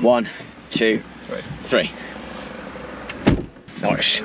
1, 2, 3. Nice.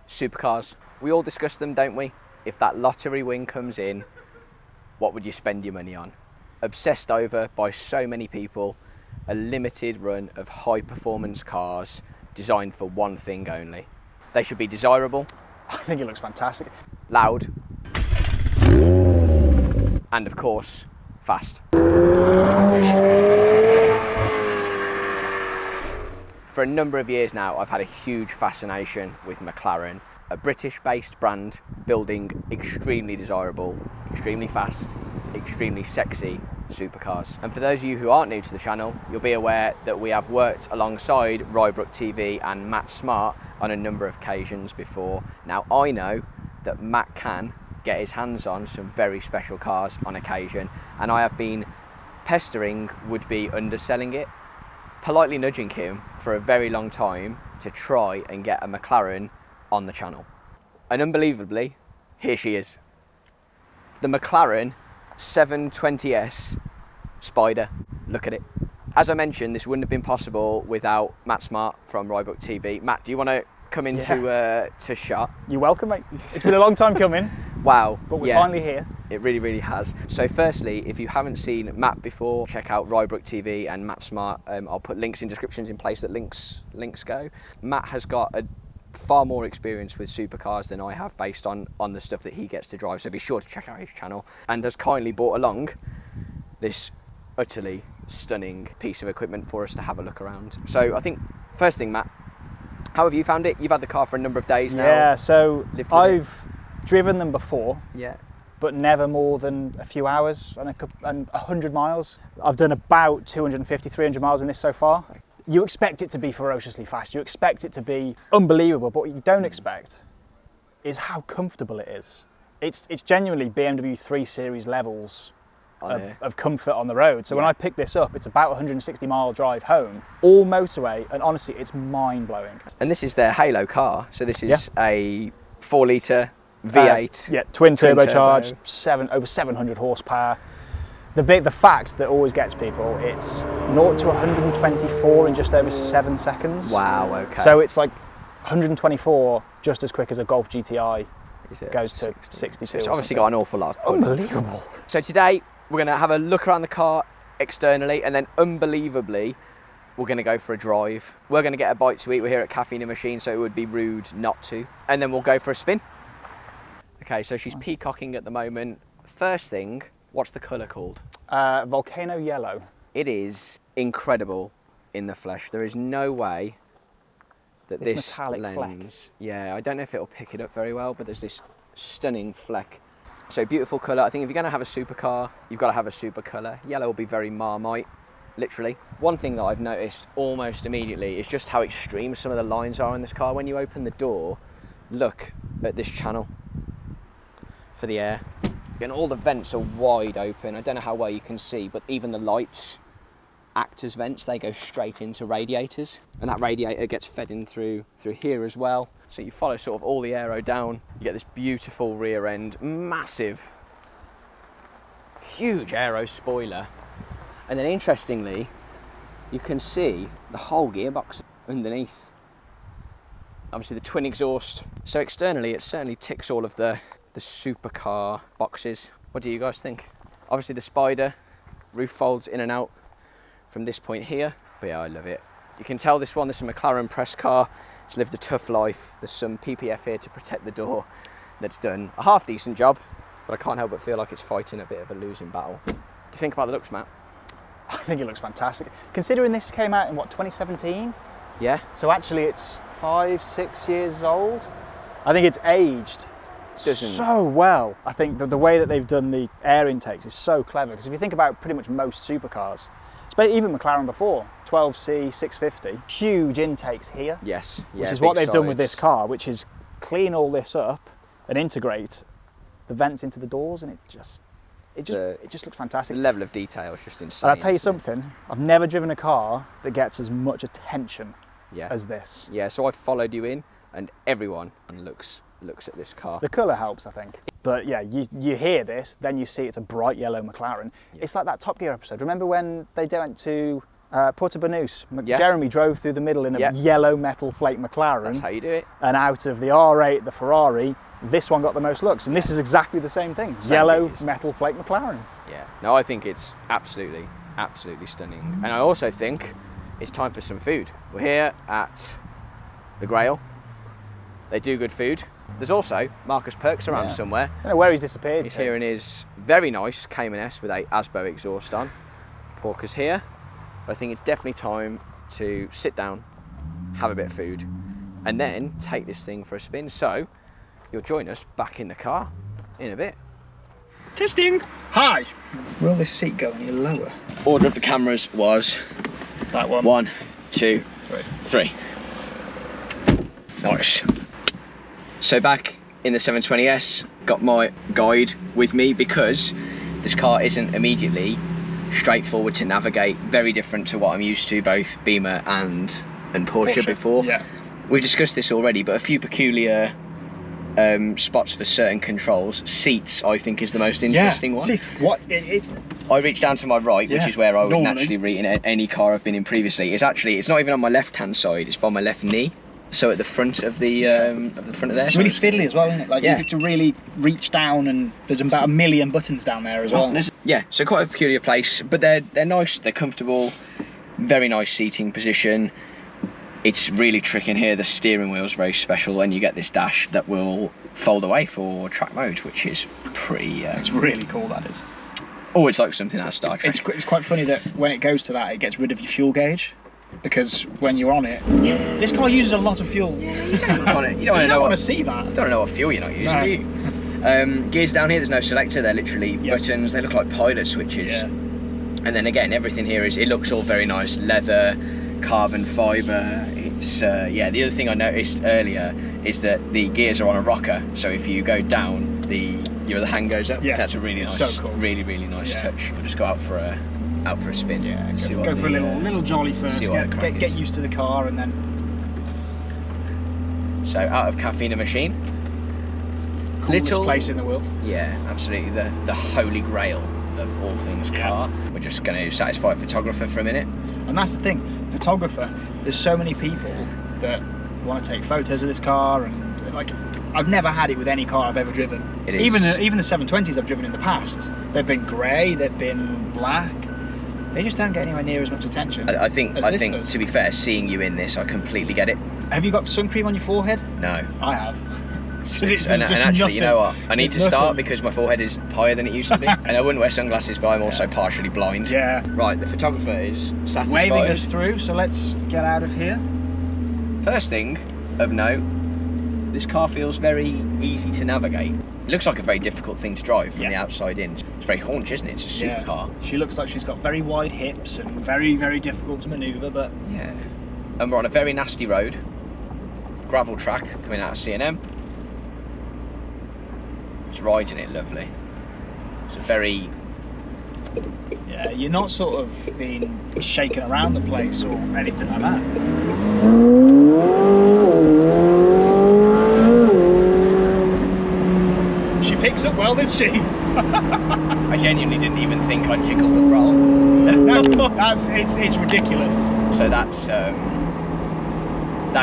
Supercars, we all discuss them, don't we? If that lottery win comes in, what would you spend your money on? Obsessed over by so many people, a limited run of high performance cars designed for one thing only. They should be desirable. I think it looks fantastic. Loud. And of course, fast. For a number of years now, I've had a huge fascination with McLaren, a British-based brand building extremely desirable, extremely fast, extremely sexy supercars. And for those of you who aren't new to the channel, you'll be aware that we have worked alongside McLarenAutomotiveTV and Matt Smart on a number of occasions before. Now I know that Matt can get his hands on some very special cars on occasion, and I have been pestering would-be underselling it, politely nudging him for a very long time to try and get a McLaren on the channel. And unbelievably, here she is. The McLaren 720s Spider. Look at it. As I mentioned, this wouldn't have been possible without Matt Smart from McLarenAutomotiveTV. Matt, do you want to come into to shot? You're welcome, mate. It's been a long time coming. Wow. But we're finally here. It really, really has. So firstly, if you haven't seen Matt before, check out McLarenAutomotiveTV and Matt Smart. I'll put links in descriptions in place that links go. Matt has got a far more experience with supercars than I have based on the stuff that he gets to drive. So be sure to check out his channel, and has kindly brought along this utterly stunning piece of equipment for us to have a look around. So I think first thing, Matt, how have you found it? You've had the car for a number of days now. Yeah, so I've driven them before. Yeah. But never more than a few hours and 100 miles. I've done about 250, 300 miles in this so far. You expect it to be ferociously fast. You expect it to be unbelievable, but what you don't expect is how comfortable it is. It's genuinely BMW 3 Series levels of comfort on the road. So when I picked this up, it's about 160 mile drive home, all motorway, and honestly, it's mind blowing. And this is their Halo car. So this is a 4 litre V8. Twin turbocharged, over 700 horsepower. The fact that always gets people, it's 0 to 124 in just over 7 seconds. Wow, okay. So it's like 124 just as quick as a Golf Gti goes to 62. It's obviously got an awful lot of punch. Unbelievable. So today we're going to have a look around the car externally, and then unbelievably we're going to go for a drive. We're going to get a bite to eat. We're here at Cafe in a Machine, so it would be rude not to. And then we'll go for a spin. Okay, so she's peacocking at the moment. First thing, what's the colour called? Volcano yellow. It is incredible in the flesh. There is no way that this metallic lens... Yeah, I don't know if it'll pick it up very well, but there's this stunning fleck. So beautiful colour. I think if you're going to have a supercar, you've got to have a super colour. Yellow will be very Marmite, literally. One thing that I've noticed almost immediately is just how extreme some of the lines are in this car. When you open the door, look at this channel for the air. And all the vents are wide open. I don't know how well you can see, but even the lights act as vents. They go straight into radiators, and that radiator gets fed in through here as well. So you follow sort of all the aero down, you get this beautiful rear end, massive, huge aero spoiler. And then interestingly, you can see the whole gearbox underneath. Obviously the twin exhaust. So externally, it certainly ticks all of the supercar boxes. What do you guys think? Obviously the Spider, roof folds in and out from this point here. But yeah, I love it. You can tell this is a McLaren press car. It's lived a tough life. There's some PPF here to protect the door that's done a half decent job, but I can't help but feel like it's fighting a bit of a losing battle. What do you think about the looks, Matt? I think it looks fantastic. Considering this came out in what, 2017? Yeah. So actually it's 5-6 years old. I think it's aged so well. I think the way that they've done the air intakes is so clever, because if you think about pretty much most supercars, even McLaren before, 12C, 650, huge intakes here. Yes. Yeah, which is what they've done with this car, which is clean all this up and integrate the vents into the doors, and it just looks fantastic. The level of detail is just insane. And I'll tell you something, I've never driven a car that gets as much attention as this. Yeah, so I followed you in, and everyone looks at this car. The colour helps, I think. But yeah, you hear this, then you see it's a bright yellow McLaren. Yeah. It's like that Top Gear episode. Remember when they went to Porto Banús? Jeremy drove through the middle in a yellow metal flake McLaren. That's how you do it. And out of the R8, the Ferrari, this one got the most looks. And this is exactly the same thing. Yellow metal flake McLaren. Yeah. No, I think it's absolutely stunning. And I also think it's time for some food. We're here at the Grail. They do good food. There's also Marcus Perks around somewhere. I don't know where he's disappeared. He's here in his very nice Cayman S with a Asbo exhaust on. Porker's here. But I think it's definitely time to sit down, have a bit of food, and then take this thing for a spin. So you'll join us back in the car in a bit. Testing. Hi. Will this seat go any lower? Order of the cameras was that one. 1, 2, 3. Nice. So back in the 720s, got my guide with me because this car isn't immediately straightforward to navigate, very different to what I'm used to, both Beamer and Porsche before. Yeah. We've discussed this already, but a few peculiar spots for certain controls. Seats, I think, is the most interesting one. I reach down to my right, which is where I would naturally reach in any car I've been in previously. It's not even on my left-hand side, it's by my left knee. So at the front of the front of there. It's really fiddly as well, isn't it? Like you have to really reach down, and there's about 1 million buttons down there as well. Yeah, so quite a peculiar place, but they're nice, they're comfortable, very nice seating position. It's really tricky in here. The steering wheel is very special, and you get this dash that will fold away for track mode, which is pretty. It's really cool. That is. Oh, it's like something out of Star Trek. It's quite funny that when it goes to that, it gets rid of your fuel gauge. Because when you're on it, this car uses a lot of fuel. Yeah, you don't want to see that. You don't know what fuel you're not using, do you? Gears down here, there's no selector. They're literally buttons. They look like pilot switches. Yeah. And then again, everything here it looks all very nice. Leather, carbon fibre. It's the other thing I noticed earlier is that the gears are on a rocker. So if you go down, the hand goes up. Yeah. That's a really nice, so cool. Really nice touch. We'll just go out for a spin. Yeah, go for a little jolly first. Get used to the car, and then. So out of Caffeine Machine. Coolest place in the world. Yeah, absolutely. The holy grail of all things car. We're just going to satisfy a photographer for a minute. And that's the thing, photographer. There's so many people that want to take photos of this car, and like I've never had it with any car I've ever driven. Even the 720s I've driven in the past. They've been grey, they've been black. They just don't get anywhere near as much attention. I think to be fair, seeing you in this, I completely get it. Have you got sun cream on your forehead? No. I have. And actually, you know what? I need to start because my forehead is higher than it used to be. And I wouldn't wear sunglasses, but I'm also partially blind. Yeah. Right, the photographer is satisfied. Waving us through, so let's get out of here. First thing of note, this car feels very easy to navigate. It looks like a very difficult thing to drive from the outside in. It's very haunch, isn't it? It's a supercar. She looks like she's got very wide hips and very, very difficult to manoeuvre, but... Yeah. And we're on a very nasty road. Gravel track coming out of C&M. It's riding it lovely. It's a very... Yeah, you're not sort of being shaken around the place or anything like that. She picks up well, didn't she? I genuinely didn't even think I tickled the throttle. No, it's ridiculous. So that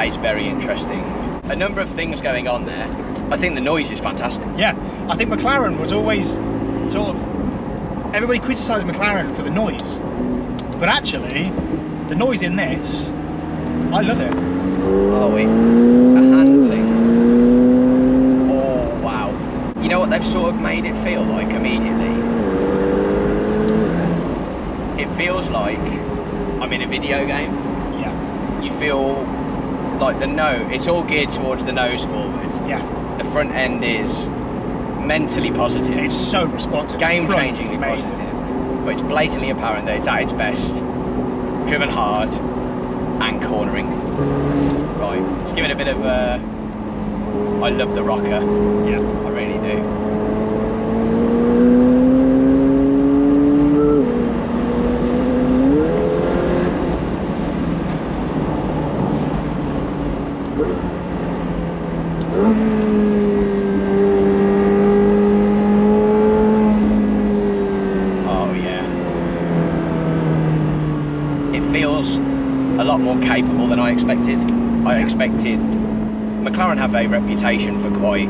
is very interesting. A number of things going on there. I think the noise is fantastic. Yeah, I think McLaren was always sort of... Everybody criticised McLaren for the noise. But actually, the noise in this, I love it. Oh, the handling. Oh, wow. You know what they've sort of made it feel like immediately? It feels like I'm in a video game. Yeah. You feel like it's all geared towards the nose forward. Yeah. The front end is mentally positive. It's so responsive. Game-changingly positive. But it's blatantly apparent that it's at its best, driven hard and cornering. Right, let's give it a bit of a... I love the rocker. Yeah. I really do. than I expected. McLaren have a reputation for quite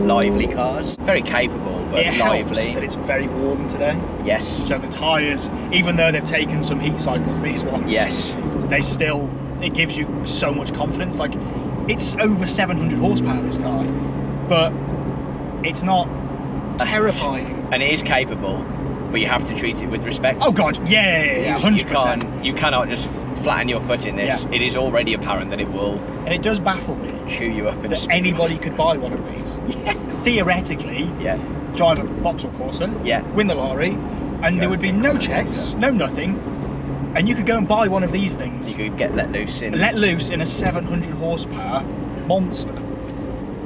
lively cars, very capable but it lively. Helps that it's very warm today. Yes. So the tyres, even though they've taken some heat cycles, these ones, yes, it gives you so much confidence. Like, it's over 700 horsepower, this car, but it's not terrifying. And it is capable, but you have to treat it with respect. Oh God, yeah, 100%. You cannot just flatten your foot in this. It is already apparent that it will. And it does baffle me chew you up in that anybody could buy one of these. Theoretically, drive a Vauxhall Corsa, win the lorry, and there would be no checks, no nothing, and you could go and buy one of these things. You could get let loose in a 700 horsepower monster.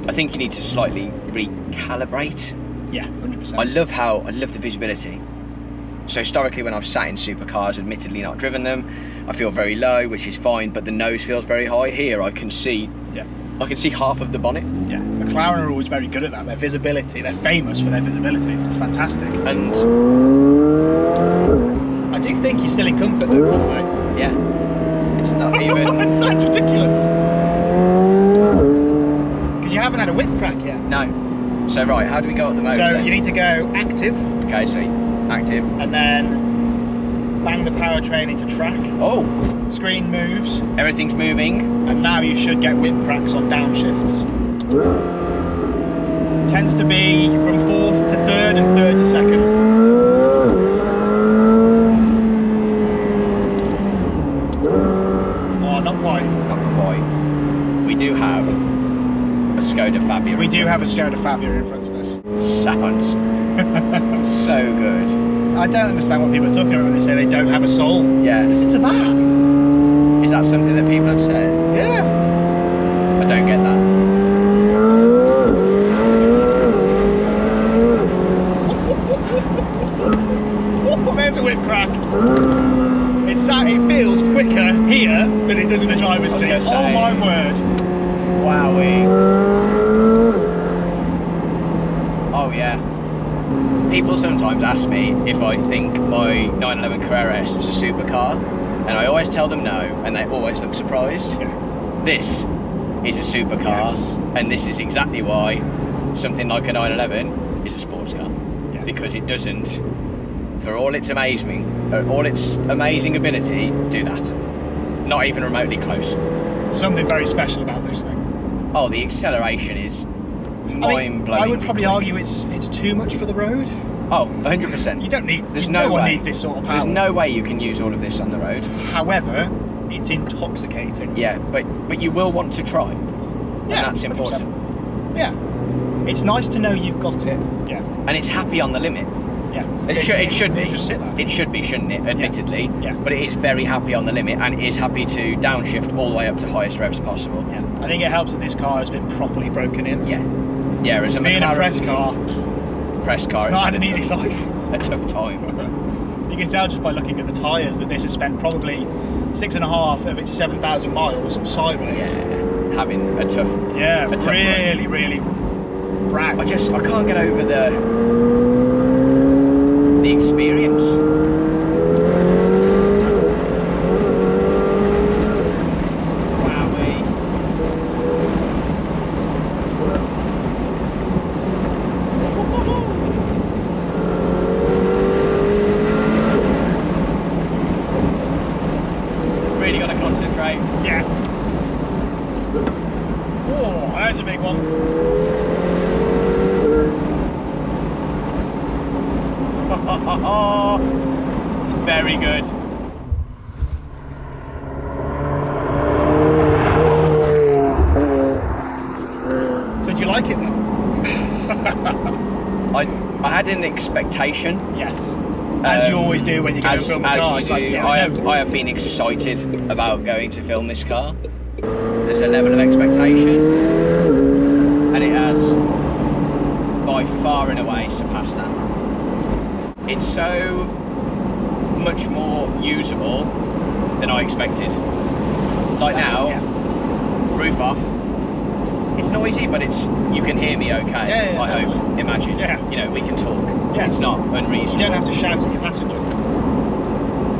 I think you need to slightly recalibrate. Yeah, 100%. I love the visibility. So historically, when I've sat in supercars, admittedly not driven them, I feel very low, which is fine, but the nose feels very high. Here I can see half of the bonnet. Yeah, McLaren are always very good at that. Their visibility, they're famous for their visibility. It's fantastic. And I do think you're still in comfort though, by the way. Yeah. It's not even... It sounds ridiculous. Because you haven't had a whip crack yet. No. So right, how do we go up the motor? So you need to go active. Okay, so active. And then bang the powertrain into track. Oh. Screen moves. Everything's moving. And now you should get whip cracks on downshifts. Tends to be from 4th to 3rd and 3rd to 2nd. Oh, not quite. Not quite. We do have a Skoda Fabia. We do have a Skoda Fabia in front of us. Sounds so good. I don't understand what people are talking about when they say they don't have a soul. Yeah. Listen to that. Is that something that people have said? Yeah. I don't get that. Oh, there's a whip crack. It feels quicker here than it does in the driver's seat. Oh my word. Wowee. Oh yeah. People sometimes ask me if I think my 911 Carrera S is a supercar, and I always tell them no, and they always look surprised. Yeah. This is a supercar, and this is exactly why something like a 911 is a sports car. Yeah. Because it doesn't, for all its amazing ability, do that. Not even remotely close. Something very special about this thing. Oh, the acceleration is mind-blowing. I would probably argue it's too much for the road. Oh, 100%. You don't need. No one way. needs this sort of power. There's no way you can use all of this on the road. However, it's intoxicating. Yeah, but you will want to try. Yeah, and that's important. 100%. Yeah, it's nice to know you've got it. Yeah, and it's happy on the limit. Yeah, it should be. Just sit there. It should be, shouldn't it? Admittedly. Yeah. But it is very happy on the limit, and it is happy to downshift all the way up to highest revs possible. Yeah. I think it helps that this car has been properly broken in. Yeah. Yeah. As a being McLaren, a press car. Press car. It's not had an easy life. A tough time. You can tell just by looking at the tyres that this has spent probably 6.5 of its 7,000 miles sideways. Yeah. Having a tough. Yeah. A tough really, really ragged. I can't get over the experience. Wowee. Really got to concentrate. Yeah. Oh, there's a big one. It's very good. So do you like it then? I had an expectation. Yes. As you always do when you go to film a car. I have been excited about going to film this car. There's a level of expectation, and it has by far and away surpassed that. It's so much more usable than I expected. Like now, roof off. It's noisy, but you can hear me okay. I hope. Imagine. Yeah. You know, we can talk. Yeah. It's not unreasonable. You don't have to shout at your passenger.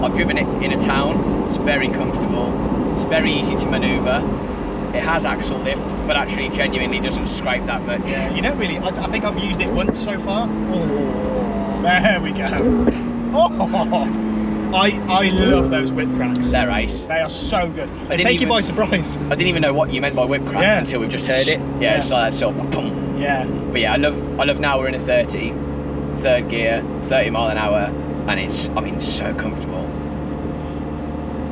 I've driven it in a town. It's very comfortable. It's very easy to manoeuvre. It has axle lift, but actually genuinely doesn't scrape that much. Yeah, you don't really. I think I've used it once so far. Oh, there we go. Oh, I love those whip cracks. They're ace. They are so good. They take you by surprise. I didn't even know what you meant by whip crack until we've just heard it. Yeah, it's like that sort of boom. Yeah. But yeah, I love now we're in a 30, third gear, 30 mile an hour, and it's, I mean, so comfortable.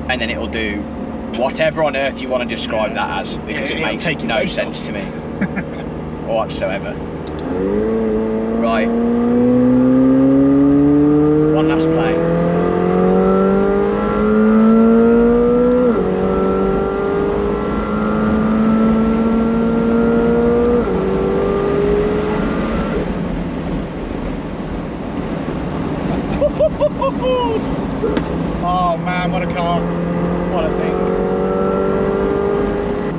And then it'll do whatever on earth you want to describe that as, because it makes no sense to me whatsoever. Right. One last plane. Oh man, what a car. What a thing.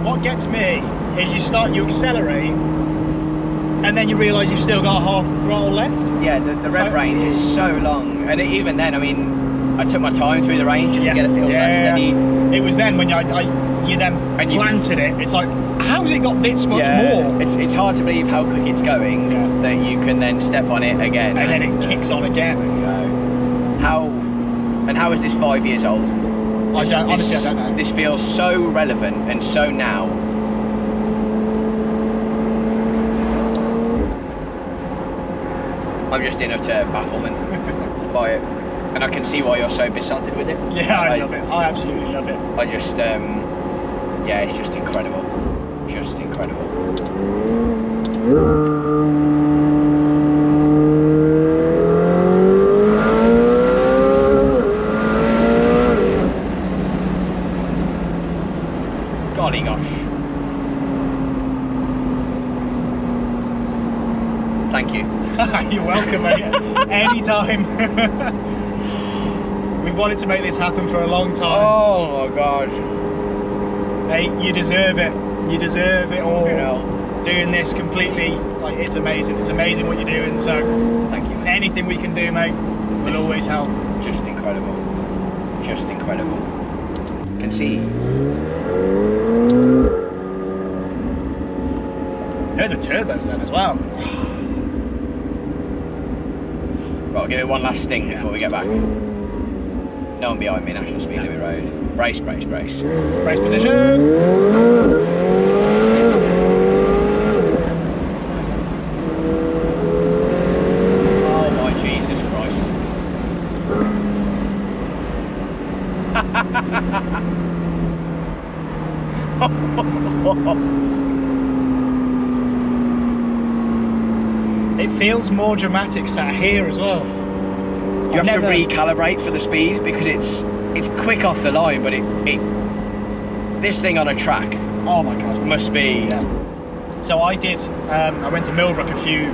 What gets me is you accelerate, and then you realise you've still got half the throttle left. Yeah, the rev range is so long, and even then, I mean, I took my time through the range just to get a feel for that steady. It was then when you then planted it. It's like, how's it got this much more? It's hard to believe how quick it's going that you can then step on it again, and then it kicks on again. How is this 5 years old? Honestly, I don't know. This feels so relevant and so now. I'm just in utter bafflement by it, and I can see why you're so besotted with it. Yeah, I love it. I absolutely love it. I just, yeah, it's just incredible. Just incredible. Golly gosh. Thank you. You're welcome, mate. Anytime. We've wanted to make this happen for a long time. Oh my god. Hey, you deserve it. You deserve it all. Doing this completely, like, it's amazing. It's amazing what you're doing. So, thank you, mate. Anything we can do, mate, will always help. Just incredible. Just incredible. Can see. Heard the turbos then as well. Right, I'll give it one last sting before we get back. No one behind me, National Speed Limit Road. Brace, brace, brace. Brace position. Oh my Jesus Christ. It feels more dramatic sat here as well. You have to recalibrate for the speeds because it's quick off the line, but this thing on a track, oh my god, must be. So I went to Millbrook a few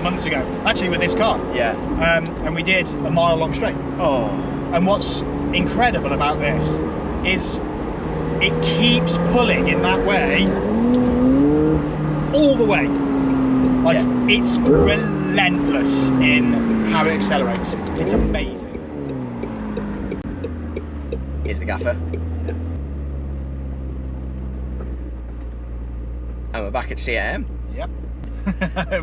months ago, actually with this car. Yeah. And we did a mile-long straight. Oh. And what's incredible about this is it keeps pulling in that way all the way. Like, it's relentless in how it accelerates. It's amazing. Here's the gaffer. And we're back at CAM. Yep.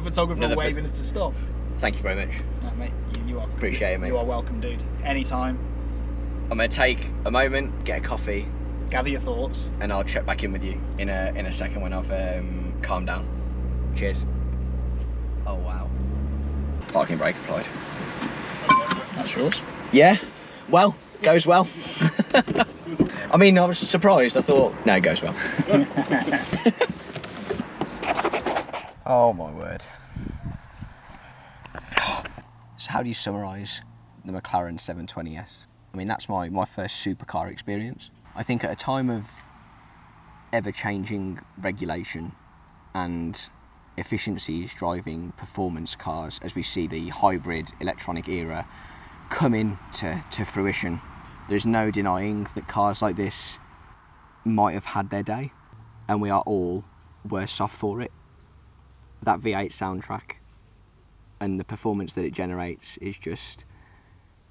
Photographer waving us to stop. Thank you very much. No, mate, you are. Appreciate it, mate. You are welcome, dude. Anytime. I'm going to take a moment, get a coffee. Gather your thoughts. And I'll check back in with you in a second when I've calmed down. Cheers. Oh wow. Parking brake applied. That's yours? Yeah, well, goes well. I mean, I was surprised. I thought, no, it goes well. Oh my word. So how do you summarise the McLaren 720s? I mean, that's my first supercar experience. I think at a time of ever-changing regulation and efficiencies driving performance cars, as we see the hybrid electronic era come to fruition, there's no denying that cars like this might have had their day, and we are all worse off for it. That V8 soundtrack and the performance that it generates is just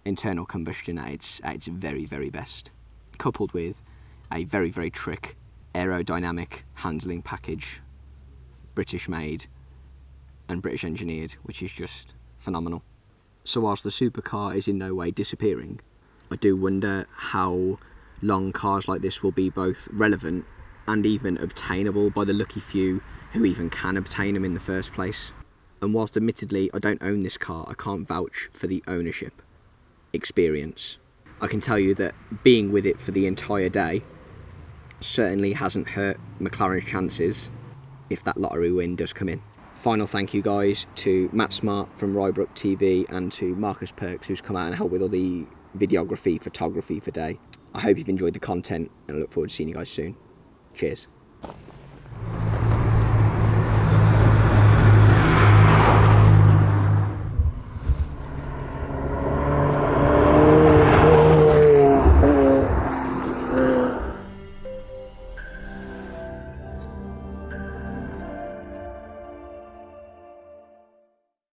internal combustion at its very, very best, coupled with a very, very trick aerodynamic handling package, British made and British engineered, which is just phenomenal. So whilst the supercar is in no way disappearing, I do wonder how long cars like this will be both relevant and even obtainable by the lucky few who even can obtain them in the first place. And whilst admittedly I don't own this car, I can't vouch for the ownership experience. I can tell you that being with it for the entire day certainly hasn't hurt McLaren's chances if that lottery win does come in. Final thank you guys to Matt Smart from Rybrook TV and to Marcus Perks, who's come out and helped with all the videography, photography for day. I hope you've enjoyed the content and I look forward to seeing you guys soon. Cheers.